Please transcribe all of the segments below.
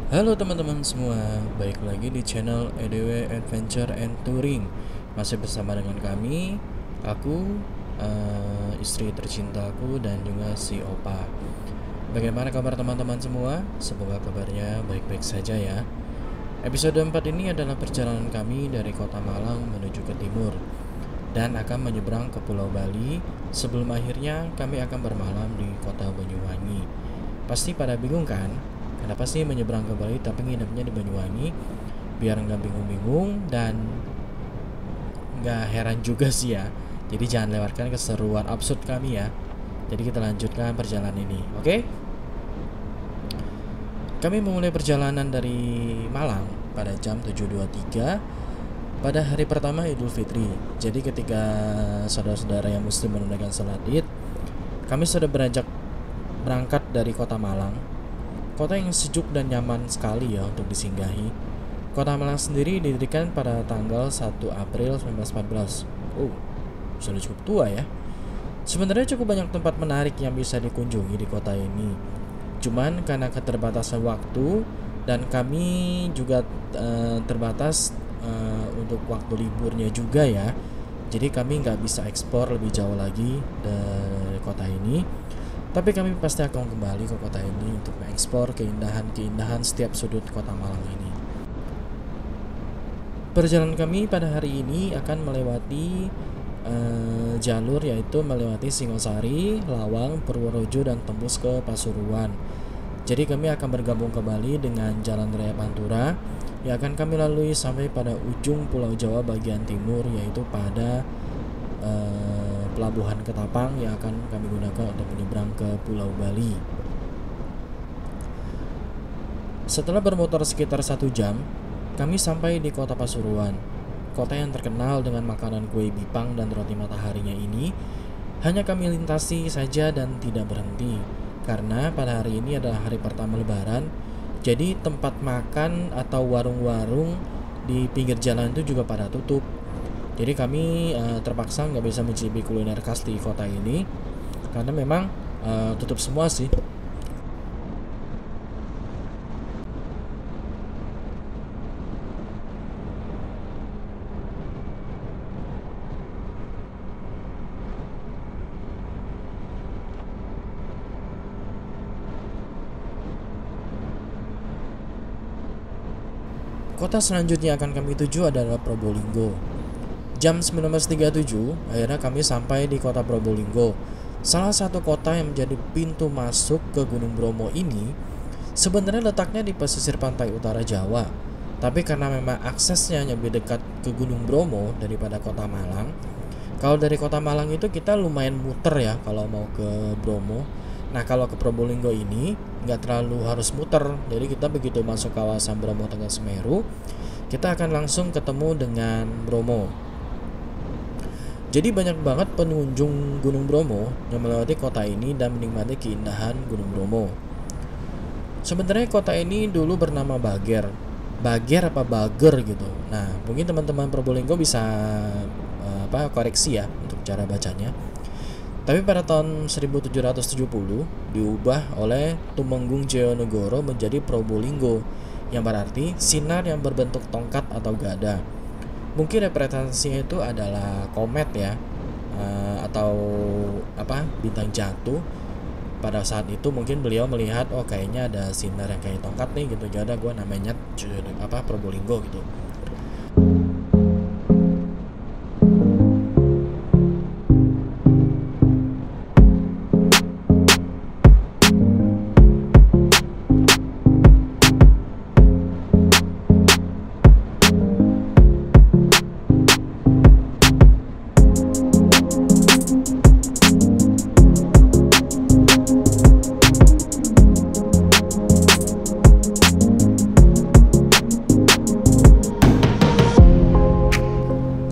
Halo teman-teman semua, baik lagi di channel EDW Adventure and Touring. Masih bersama dengan kami, aku, istri tercintaku dan juga si Opa. Bagaimana kabar teman-teman semua? Semoga kabarnya baik-baik saja ya. Episode 4 ini adalah perjalanan kami dari kota Malang menuju ke timur dan akan menyeberang ke Pulau Bali sebelum akhirnya kami akan bermalam di kota Banyuwangi. Pasti pada bingung kan? Kenapa sih menyeberang ke Bali tapi nginepnya di Banyuwangi? Biar nggak bingung-bingung dan nggak heran juga sih ya. Jadi jangan lewatkan keseruan absurd kami ya. Jadi kita lanjutkan perjalanan ini, oke? Kami memulai perjalanan dari Malang pada jam 7.23 pada hari pertama Idul Fitri. Jadi ketika saudara-saudara yang muslim menunaikan salat Id, kami sudah beranjak berangkat dari kota Malang. Kota yang sejuk dan nyaman sekali ya untuk disinggahi. Kota Malang sendiri didirikan pada tanggal 1 April 1914. Oh, sudah cukup tua ya. Sebenarnya cukup banyak tempat menarik yang bisa dikunjungi di kota ini. Cuman karena keterbatasan waktu dan kami juga terbatas untuk waktu liburnya juga ya. Jadi kami nggak bisa ekspor lebih jauh lagi dari kota ini. Tapi kami pasti akan kembali ke kota ini untuk mengekspor keindahan-keindahan setiap sudut kota Malang ini. Perjalanan kami pada hari ini akan melewati jalur yaitu melewati Singosari, Lawang, Purworejo dan tembus ke Pasuruan. Jadi kami akan bergabung kembali dengan Jalan Raya Pantura yang akan kami lalui sampai pada ujung Pulau Jawa bagian timur yaitu pada Pelabuhan Ketapang yang akan kami gunakan untuk menyeberang ke Pulau Bali. Setelah bermotor sekitar 1 jam, kami sampai di kota Pasuruan. Kota yang terkenal dengan makanan kue bipang dan roti mataharinya ini hanya kami lintasi saja dan tidak berhenti. Karena pada hari ini adalah hari pertama lebaran, jadi tempat makan atau warung-warung di pinggir jalan itu juga pada tutup. Jadi kami terpaksa nggak bisa mencicipi kuliner khas di kota ini karena memang tutup semua sih. Kota selanjutnya akan kami tuju adalah Probolinggo. Jam 19.37 akhirnya kami sampai di kota Probolinggo. Salah satu kota yang menjadi pintu masuk ke Gunung Bromo ini sebenarnya letaknya di pesisir pantai utara Jawa. Tapi karena memang aksesnya lebih dekat ke Gunung Bromo daripada kota Malang. Kalau dari kota Malang itu kita lumayan muter ya kalau mau ke Bromo. Nah kalau ke Probolinggo ini nggak terlalu harus muter. Jadi kita begitu masuk kawasan Bromo Tengah Semeru, kita akan langsung ketemu dengan Bromo. Jadi banyak banget pengunjung Gunung Bromo yang melewati kota ini dan menikmati keindahan Gunung Bromo. Sebenarnya kota ini dulu bernama Bager. Bager apa Bager gitu. Nah, mungkin teman-teman Probolinggo bisa koreksi ya untuk cara bacanya. Tapi pada tahun 1770 diubah oleh Tumenggung Jayanegara menjadi Probolinggo yang berarti sinar yang berbentuk tongkat atau gada. Mungkin representasinya itu adalah komet ya, atau bintang jatuh. Pada saat itu mungkin beliau melihat oh kayaknya ada sinar yang kayak tongkat nih gitu. Jadi gue namanya Probolinggo gitu.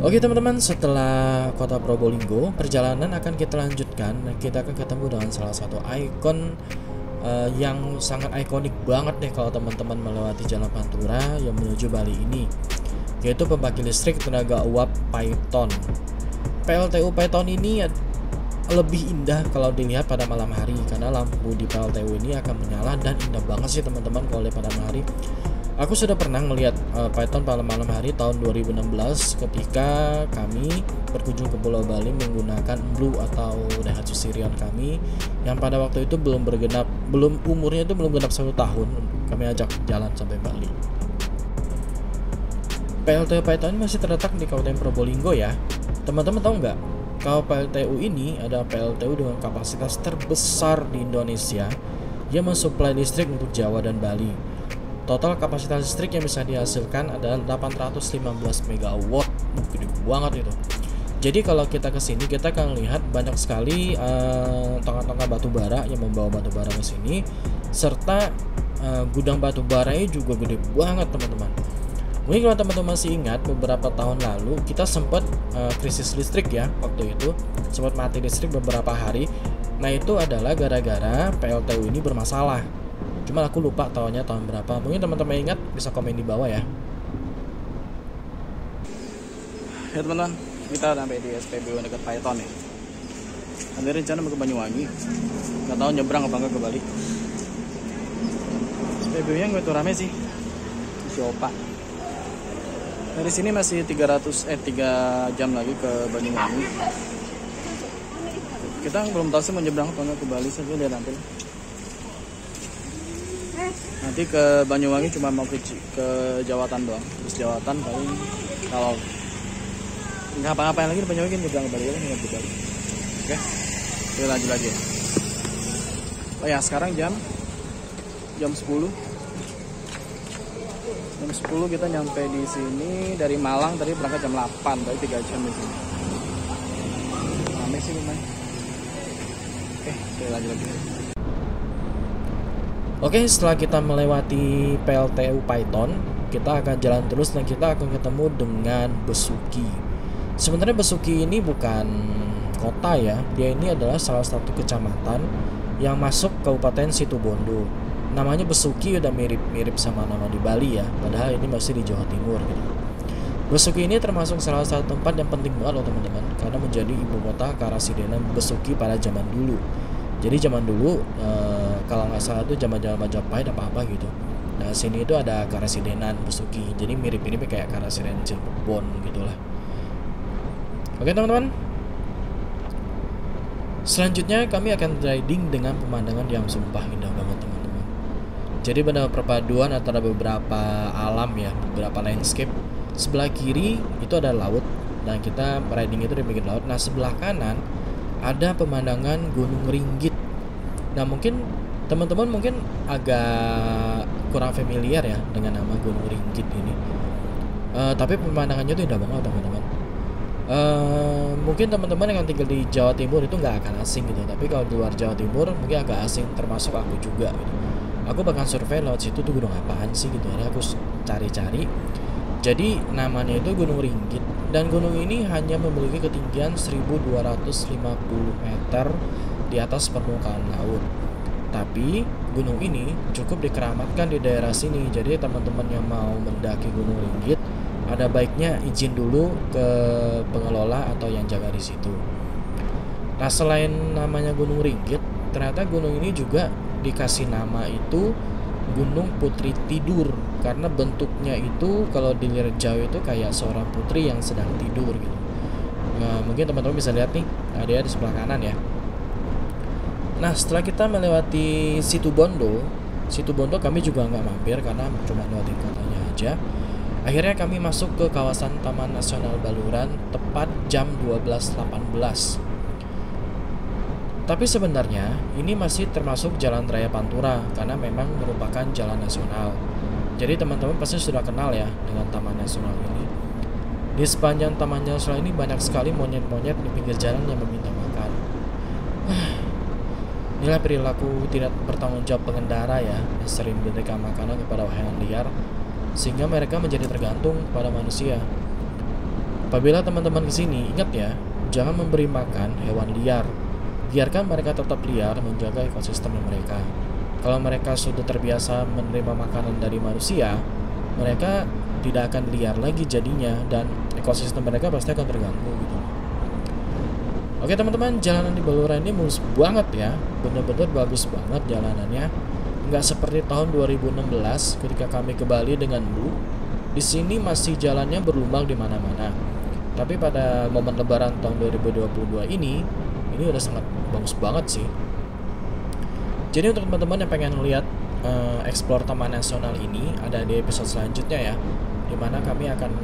Oke teman-teman, setelah kota Probolinggo, perjalanan akan kita lanjutkan dan kita akan ketemu dengan salah satu ikon yang sangat ikonik banget nih kalau teman-teman melewati Jalan Pantura yang menuju Bali ini, yaitu pembangkit listrik tenaga uap Paiton. PLTU Paiton ini lebih indah kalau dilihat pada malam hari, karena lampu di PLTU ini akan menyala dan indah banget sih teman-teman kalau lihat pada malam hari. Aku sudah pernah melihat Python pada malam hari tahun 2016 ketika kami berkunjung ke Pulau Bali menggunakan Blue atau Daihatsu Sirion kami yang pada waktu itu umurnya itu belum genap 1 tahun. Kami ajak jalan sampai Bali. PLTU Python ini masih terletak di Kabupaten Probolinggo ya. Teman-teman tahu nggak? Kalau PLTU ini adalah PLTU dengan kapasitas terbesar di Indonesia yang mensuplai listrik untuk Jawa dan Bali. Total kapasitas listrik yang bisa dihasilkan adalah 815 MW. Gede banget itu. Jadi kalau kita ke sini kita akan lihat banyak sekali tongkang-tongkang batu bara yang membawa batu bara ke sini, serta gudang batu baranya juga gede banget teman-teman. Mungkin kalau teman-teman masih ingat beberapa tahun lalu kita sempat krisis listrik ya, waktu itu sempat mati listrik beberapa hari. Nah itu adalah gara-gara PLTU ini bermasalah. Cuma aku lupa tahunnya tahun berapa. Mungkin teman-teman ingat bisa komen di bawah ya. Ya teman-teman, kita sampai di SPBU dekat Python ya. Nanti rencana mau ke Banyuwangi. Nggak tahu nyebrang apa enggak ke Bali. SPBU-nya nggak tuh rame sih. Masih opak. Dari sini masih 3 jam lagi ke Banyuwangi. Kita belum tahu sih mau nyebrang apa enggak ke Bali, saja lihat nanti. Nanti ke Banyuwangi cuma mau ke Jawatan doang. Terus Jawatan paling kalau nggak apa-apain lagi di Banyuwangi nyebrang ke Bali ya, nggak ke Bali. Oke, kita lanjut lagi. Oh ya, sekarang jam 10. Jam 10 kita nyampe di sini dari Malang, tadi berangkat jam 8, berarti 3 jam di sini. Rame sih lumayan. Oke, kita lanjut lagi. Oke, setelah kita melewati PLTU Python, kita akan jalan terus dan kita akan ketemu dengan Besuki. Sebenarnya Besuki ini bukan kota ya, dia ini adalah salah satu kecamatan yang masuk Kabupaten Situbondo. Namanya Besuki udah mirip-mirip sama nama di Bali ya, padahal ini masih di Jawa Timur gitu. Besuki ini termasuk salah satu tempat yang penting banget loh teman-teman, karena menjadi ibu kota Karasidenan Besuki pada zaman dulu. Jadi zaman dulu kalau nggak salah itu zaman-zaman Majapahit apa gitu. Nah sini itu ada Karasidenan Besuki, jadi mirip-mirip kayak Karasidenan Cirebon gitulah. Oke teman-teman. Selanjutnya kami akan riding dengan pemandangan yang sumpah indah banget teman-teman. Jadi benar perpaduan antara beberapa alam ya, beberapa landscape. Sebelah kiri itu ada laut dan kita riding itu di pinggir laut. Nah sebelah kanan ada pemandangan Gunung Ringgit. Nah mungkin teman-teman mungkin agak kurang familiar ya dengan nama Gunung Ringgit ini. Tapi pemandangannya itu indah banget teman-teman. Mungkin teman-teman yang tinggal di Jawa Timur itu nggak akan asing gitu, tapi kalau di luar Jawa Timur mungkin agak asing, termasuk aku juga gitu. Aku bahkan survei lewat situ tuh gunung apaan sih gitu, ada aku cari-cari. Jadi namanya itu Gunung Ringgit, dan gunung ini hanya memiliki ketinggian 1250 meter di atas permukaan laut. Tapi gunung ini cukup dikeramatkan di daerah sini. Jadi teman-teman yang mau mendaki Gunung Ringgit ada baiknya izin dulu ke pengelola atau yang jaga di situ. Nah, selain namanya Gunung Ringgit, ternyata gunung ini juga dikasih nama itu Gunung Putri Tidur, karena bentuknya itu kalau dilihat jauh itu kayak seorang putri yang sedang tidur gitu. Nah, mungkin teman-teman bisa lihat nih, dia di sebelah kanan ya. Nah, setelah kita melewati Situbondo kami juga nggak mampir karena cuma lewatin kotanya aja. Akhirnya kami masuk ke kawasan Taman Nasional Baluran tepat jam 12.18. Tapi sebenarnya ini masih termasuk Jalan Raya Pantura karena memang merupakan jalan nasional. Jadi teman-teman pasti sudah kenal ya dengan Taman Nasional ini. Di sepanjang Taman Nasional ini banyak sekali monyet-monyet di pinggir jalan yang meminta makan. Inilah perilaku tidak bertanggung jawab pengendara ya, yang sering memberikan makanan kepada hewan liar, sehingga mereka menjadi tergantung pada manusia. Apabila teman-teman kesini, ingat ya, jangan memberi makan hewan liar. Biarkan mereka tetap liar menjaga ekosistem mereka. Kalau mereka sudah terbiasa menerima makanan dari manusia, mereka tidak akan liar lagi jadinya, dan ekosistem mereka pasti akan terganggu gitu. Oke teman-teman, jalanan di Baluran ini mulus banget ya, bener-bener bagus banget jalanannya. Nggak seperti tahun 2016 ketika kami ke Bali dengan Bu. Di sini masih jalannya berlubang di mana-mana. Tapi pada momen Lebaran tahun 2022 ini udah sangat bagus banget sih. Jadi untuk teman-teman yang pengen lihat explore Taman Nasional ini ada di episode selanjutnya ya, dimana kami akan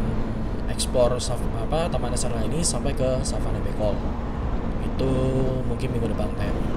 explore Taman Nasional ini sampai ke Savana Bekol. Itu mungkin minggu depan tayangnya.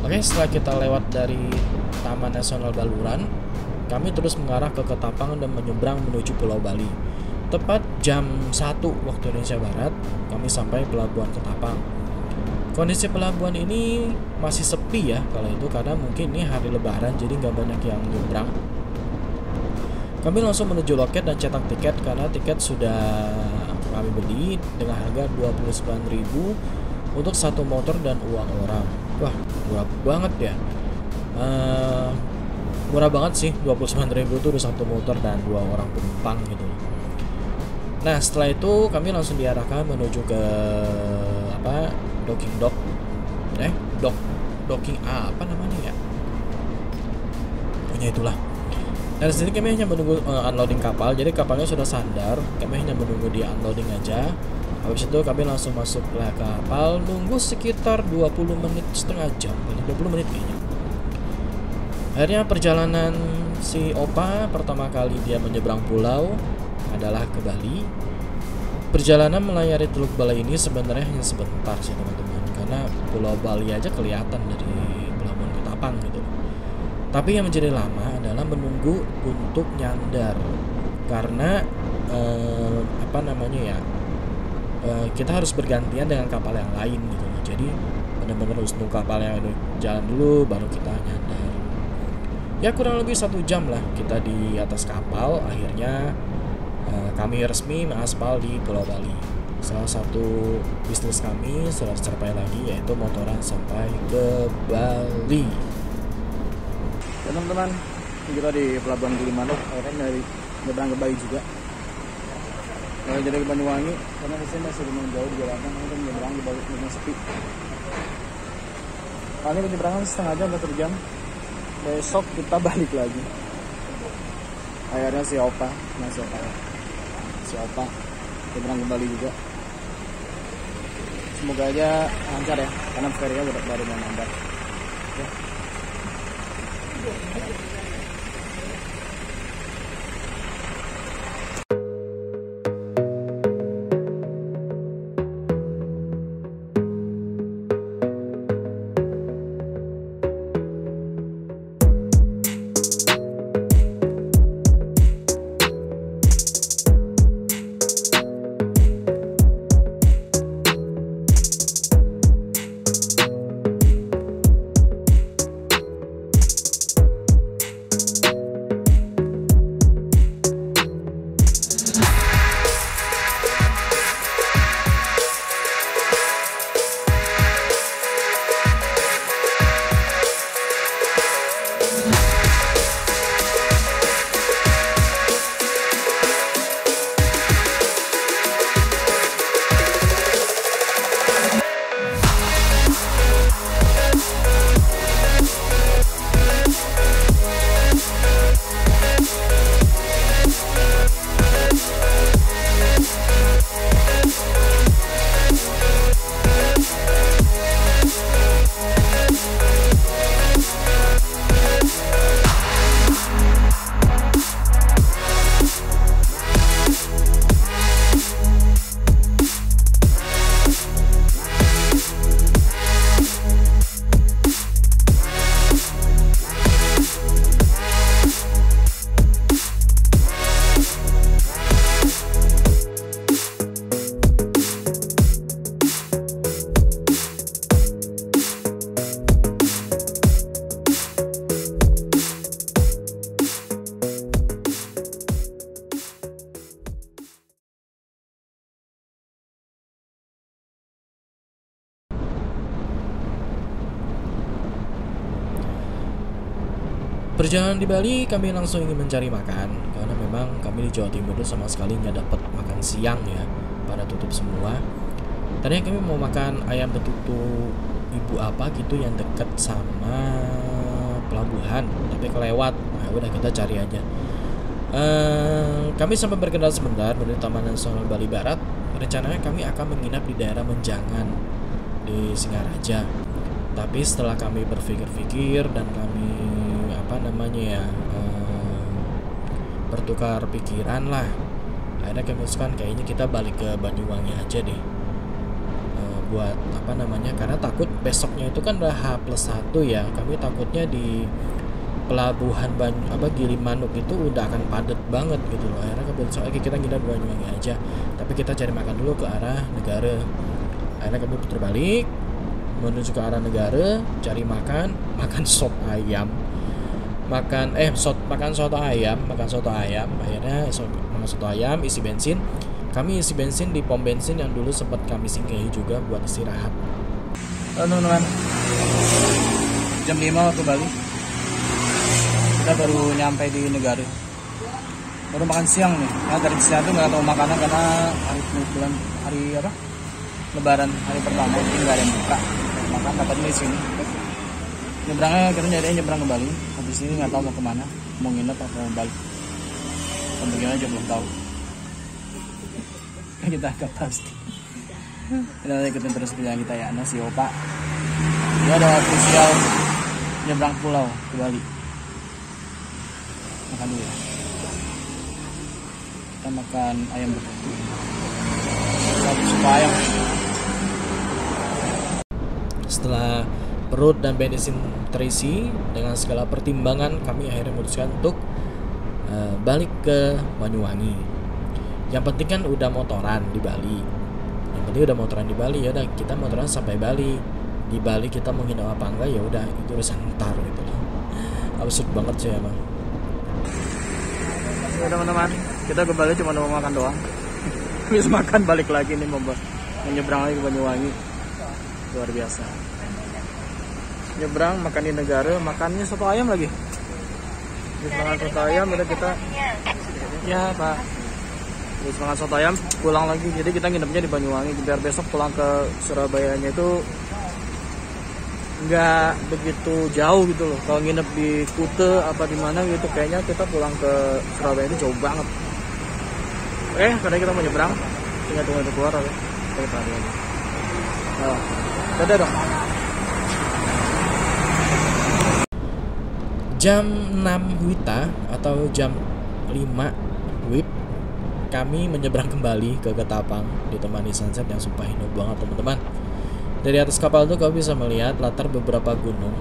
Oke, setelah kita lewat dari Taman Nasional Baluran, kami terus mengarah ke Ketapang dan menyeberang menuju Pulau Bali. Tepat jam 1 waktu Indonesia Barat, kami sampai Pelabuhan Ketapang. Kondisi pelabuhan ini masih sepi ya kalau itu, karena mungkin ini hari Lebaran jadi nggak banyak yang nyebrang. Kami langsung menuju loket dan cetak tiket karena tiket sudah kami beli dengan harga 29.000 untuk satu motor dan uang orang. Wah, murah banget ya. Murah banget sih, 29.000 itu udah satu motor dan 2 orang penumpang gitu. Nah, setelah itu kami langsung diarahkan menuju ke docking apa namanya ya? Punya itulah. Dan di sini kami hanya menunggu unloading kapal. Jadi kapalnya sudah sandar, kami hanya menunggu dia unloading aja. Habis itu kami langsung masuk ke kapal, nunggu sekitar 20 menit, setengah jam, 20 menit kayaknya. Akhirnya perjalanan si Opa pertama kali dia menyeberang pulau adalah ke Bali. Perjalanan melayari Teluk Balai ini sebenarnya hanya sebentar sih teman-teman, karena Pulau Bali aja kelihatan dari Pelabuhan Ketapang gitu. Tapi yang menjadi lama adalah menunggu untuk nyandar, karena kita harus bergantian dengan kapal yang lain gitu. Jadi benar-benar harus nunggu kapal yang jalan dulu baru kita nyandar. Ya kurang lebih 1 jam lah kita di atas kapal. Akhirnya kami resmi mengaspal di Pulau Bali. Salah satu bisnis kami sudah tercapai lagi, yaitu motoran sampai ke Bali. Ya teman-teman, kita di Pelabuhan Gilimanuk, akhirnya dari nyebrang ke Bali juga. Kalau jadi ke Banyuwangi, karena disini masih lumayan jauh di jalanan, kita nyebrang di Bali lumayan sepi. Kali ini penyeberangan setengah jam atau 1 jam. Besok kita balik lagi. Akhirnya si Opa nyebrang ke Bali juga. Semoga aja lancar ya, karena ferinya baru mau nambah. Ya. Perjalanan di Bali kami langsung ingin mencari makan karena memang kami di Jawa Timur itu sama sekali nggak dapat makan siang ya, pada tutup semua. Tadinya kami mau makan ayam betutu ibu apa gitu yang deket sama pelabuhan, tapi kelewat. Nah, udah kita cari aja. Kami sampai berkendara sebentar menuju Taman Nasional Bali Barat. Rencananya kami akan menginap di daerah Menjangan di Singaraja. Tapi setelah kami berpikir-pikir dan kami bertukar pikiran lah, akhirnya kami memutuskan kayaknya kita balik ke Banyuwangi aja deh. Buat karena takut besoknya itu kan udah H+1 ya, kami takutnya di pelabuhan Gilimanuk itu udah akan padat banget gitu loh. Akhirnya kami memutuskan kita nginep di Banyuwangi aja, tapi kita cari makan dulu ke arah Negara. Akhirnya kami putar balik menuju ke arah Negara, cari makan sop ayam, makan soto ayam. Akhirnya makan soto ayam, isi bensin. Kami isi bensin di pom bensin yang dulu sempat kami singgahi juga buat istirahat. Teman-teman, jam 5 waktu Bali, kita baru nyampe di Negara. Baru makan siang nih. Nah, dari siang tuh nggak tahu makanan karena hari Lebaran, hari pertama ini nggak ada yang buka. Makan dapatnya di sini. Nyebrangnya kita nyarinya nyebrang ke Bali. Habis ini nggak tahu mau kemana, mau nginep atau mau balik. Tentunya aja belum tahu. Kita agak pasti. Kita ikutin terus perjalanan kita ya, nasi opa. Dia ada official nyebrang pulau ke Bali. Makan dulu ya. Kita makan ayam betutu. Sup ayam. Setelah perut dan bensin terisi dengan segala pertimbangan, kami akhirnya memutuskan untuk balik ke Banyuwangi. Yang penting kan udah motoran di Bali. Ya udah kita motoran sampai Bali. Di Bali kita mau nginep apa enggak ya udah itu urusan ntar gitu loh. Absurd banget sih emang. Ya teman-teman, kita ke Bali cuma mau makan doang. Habis makan balik lagi nih mau menyeberang lagi ke Banyuwangi. Luar biasa. Nyebrang makan di Negara, makannya soto ayam lagi. Habis makan soto ayam udah kita ya Pak. Habis makan soto ayam pulang lagi. Jadi kita nginepnya di Banyuwangi biar besok pulang ke Surabayanya itu nggak begitu jauh gitu loh. Kalau nginep di Kute apa di mana gitu kayaknya kita pulang ke Surabaya itu jauh banget. Karena kita mau nyebrang, tinggal tunggu keluar ya. Kita lihat. Oh, dadah dong. Jam 6 WITA atau jam 5 WIB kami menyeberang kembali ke Ketapang ditemani sunset yang sumpah indah banget teman-teman. Dari atas kapal itu kau bisa melihat latar beberapa gunung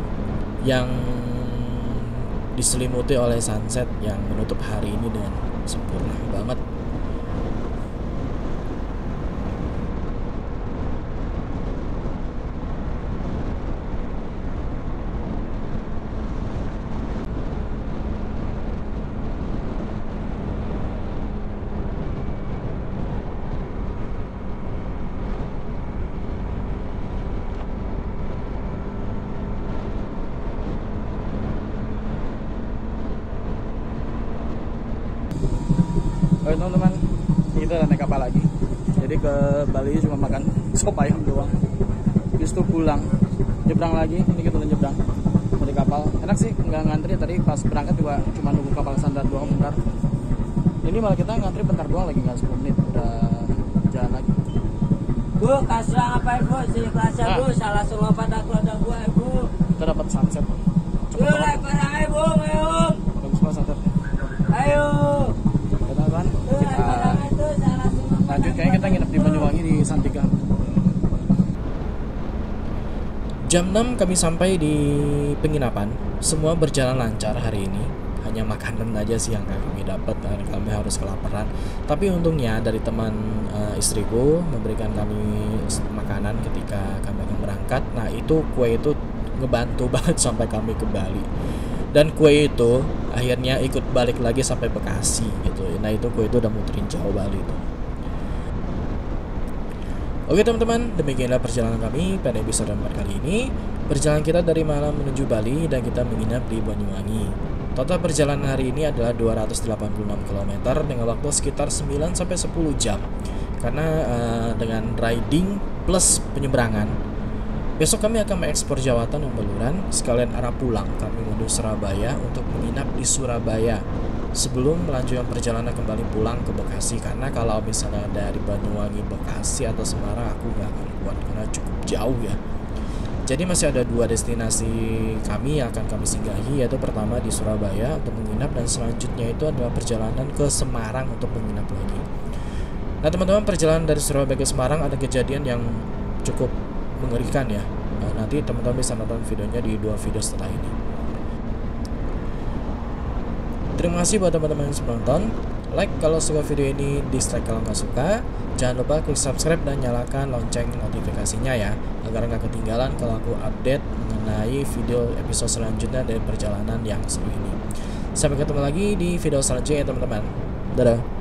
yang diselimuti oleh sunset yang menutup hari ini dengan sempurna banget. Oke teman-teman, kita naik kapal lagi. Jadi ke Bali cuma makan sop ayam doang. Habis itu pulang, nyebrang lagi. Ini kita udah nyebrang dari kapal. Enak sih, nggak ngantri. Tadi pas berangkat juga cuma nunggu kapal sandar doang bentar. Ini malah kita ngantri bentar doang lagi, nggak 10 menit udah jalan lagi. Bu, kasih apa Bu? Sini kelasnya Bu, salah solo pada keluarga gua Bu. Kita dapat sunset. Cepet banget. Ayo Bu, ayo. Bagus banget sunsetnya. Ayo. Teman-teman, kita lanjut kayaknya kita nginep di Banyuwangi di Santika. Jam 6 kami sampai di penginapan. Semua berjalan lancar hari ini. Hanya makanan aja sih yang kami dapat dan kami harus kelaparan. Tapi untungnya dari teman istriku memberikan kami makanan ketika kami akan berangkat. Nah itu kue itu ngebantu banget sampai kami ke Bali. Dan kue itu akhirnya ikut balik lagi sampai Bekasi gitu. Nah itu kue itu udah muterin jauh Bali itu. Oke teman-teman, demikianlah perjalanan kami pada episode 4 kali ini. Perjalanan kita dari Malang menuju Bali dan kita menginap di Banyuwangi. Total perjalanan hari ini adalah 286 km dengan waktu sekitar 9-10 jam. Karena dengan riding plus penyeberangan, besok kami akan mengekspor Jawatan Umbeluran, sekalian arah pulang kami menuju Surabaya untuk menginap di Surabaya sebelum melanjutkan perjalanan kembali pulang ke Bekasi. Karena kalau misalnya dari Banyuwangi, Bekasi atau Semarang aku nggak akan kuat karena cukup jauh ya. Jadi masih ada 2 destinasi kami yang akan kami singgahi, yaitu pertama di Surabaya untuk menginap dan selanjutnya itu adalah perjalanan ke Semarang untuk menginap lagi. Nah teman-teman, perjalanan dari Surabaya ke Semarang ada kejadian yang cukup mengerikan ya. Nah, nanti teman-teman bisa nonton videonya di 2 video setelah ini. Terima kasih buat teman-teman yang sudah nonton. Like kalau suka video ini, dislike kalau nggak suka. Jangan lupa klik subscribe dan nyalakan lonceng notifikasinya ya, agar nggak ketinggalan kalau aku update mengenai video episode selanjutnya dari perjalanan yang seru ini. Sampai ketemu lagi di video selanjutnya ya teman-teman. Dadah.